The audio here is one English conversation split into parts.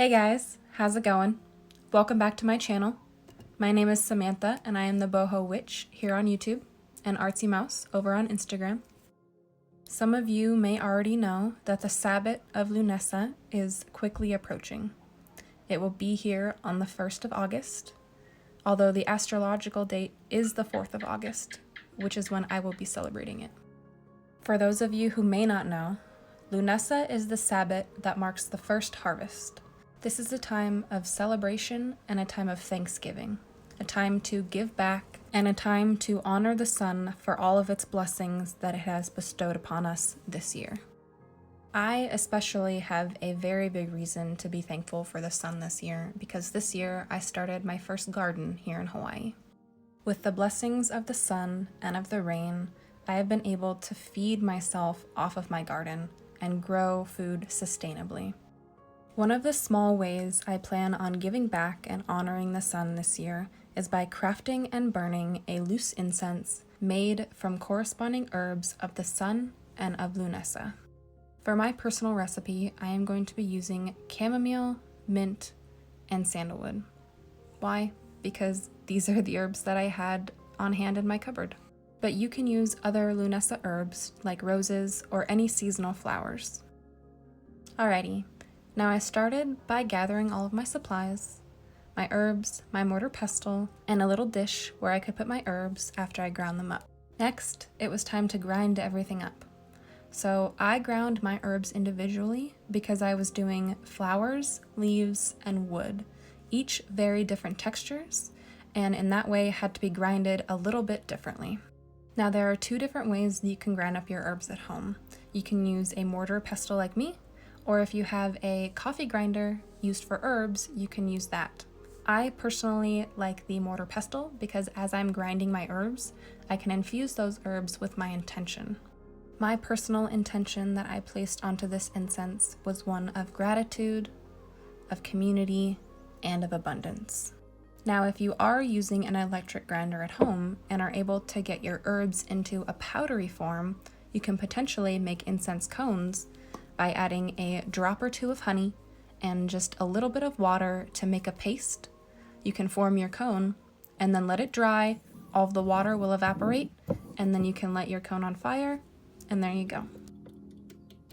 Hey guys, how's it going? Welcome back to my channel. My name is Samantha and I am the Boho Witch here on YouTube and Artsy Mouse over on Instagram. Some of you may already know that the Sabbath of Lughnasadh is quickly approaching. It will be here on the 1st of August, although the astrological date is the 4th of August, which is when I will be celebrating it. For those of you who may not know, Lughnasadh is the Sabbath that marks the first harvest. This is a time of celebration and a time of thanksgiving, a time to give back and a time to honor the sun for all of its blessings that it has bestowed upon us this year. I especially have a very big reason to be thankful for the sun this year because this year I started my first garden here in Hawaii. With the blessings of the sun and of the rain, I have been able to feed myself off of my garden and grow food sustainably. One of the small ways I plan on giving back and honoring the sun this year is by crafting and burning a loose incense made from corresponding herbs of the sun and of Lughnasadh. For my personal recipe, I am going to be using chamomile, mint, and sandalwood. Why? Because these are the herbs that I had on hand in my cupboard. But you can use other Lughnasadh herbs like roses or any seasonal flowers. Alrighty. Now I started by gathering all of my supplies, my herbs, my mortar pestle, and a little dish where I could put my herbs after I ground them up. Next, it was time to grind everything up. So I ground my herbs individually because I was doing flowers, leaves, and wood, each very different textures, and in that way had to be grinded a little bit differently. Now there are two different ways that you can grind up your herbs at home. You can use a mortar pestle like me, or if you have a coffee grinder used for herbs, you can use that. I personally like the mortar pestle because as I'm grinding my herbs, I can infuse those herbs with my intention. My personal intention that I placed onto this incense was one of gratitude, of community, and of abundance. Now, if you are using an electric grinder at home and are able to get your herbs into a powdery form, you can potentially make incense cones by adding a drop or two of honey and just a little bit of water to make a paste. You can form your cone and then let it dry. All of the water will evaporate and then you can light your cone on fire and there you go.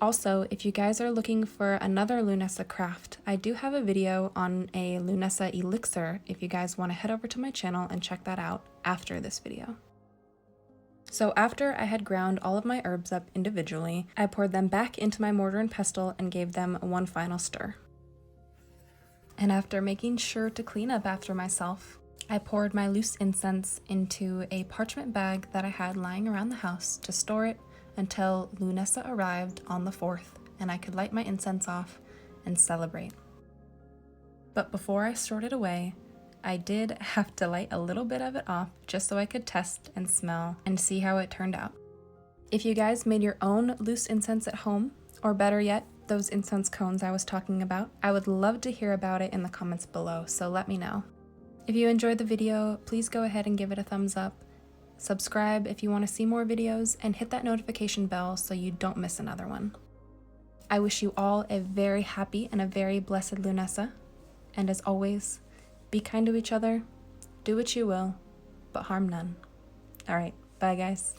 Also, if you guys are looking for another Lughnasadh craft, I do have a video on a Lughnasadh elixir if you guys want to head over to my channel and check that out after this video. So after I had ground all of my herbs up individually, I poured them back into my mortar and pestle and gave them one final stir. And after making sure to clean up after myself, I poured my loose incense into a parchment bag that I had lying around the house to store it until Lughnasadh arrived on the 4th and I could light my incense off and celebrate. But before I stored it away, I did have to light a little bit of it off just so I could test and smell and see how it turned out. If you guys made your own loose incense at home, or better yet, those incense cones I was talking about, I would love to hear about it in the comments below, so let me know. If you enjoyed the video, please go ahead and give it a thumbs up. Subscribe if you want to see more videos, and hit that notification bell so you don't miss another one. I wish you all a very happy and a very blessed Lughnasadh, and as always, be kind to each other, do what you will, but harm none. Alright, bye guys.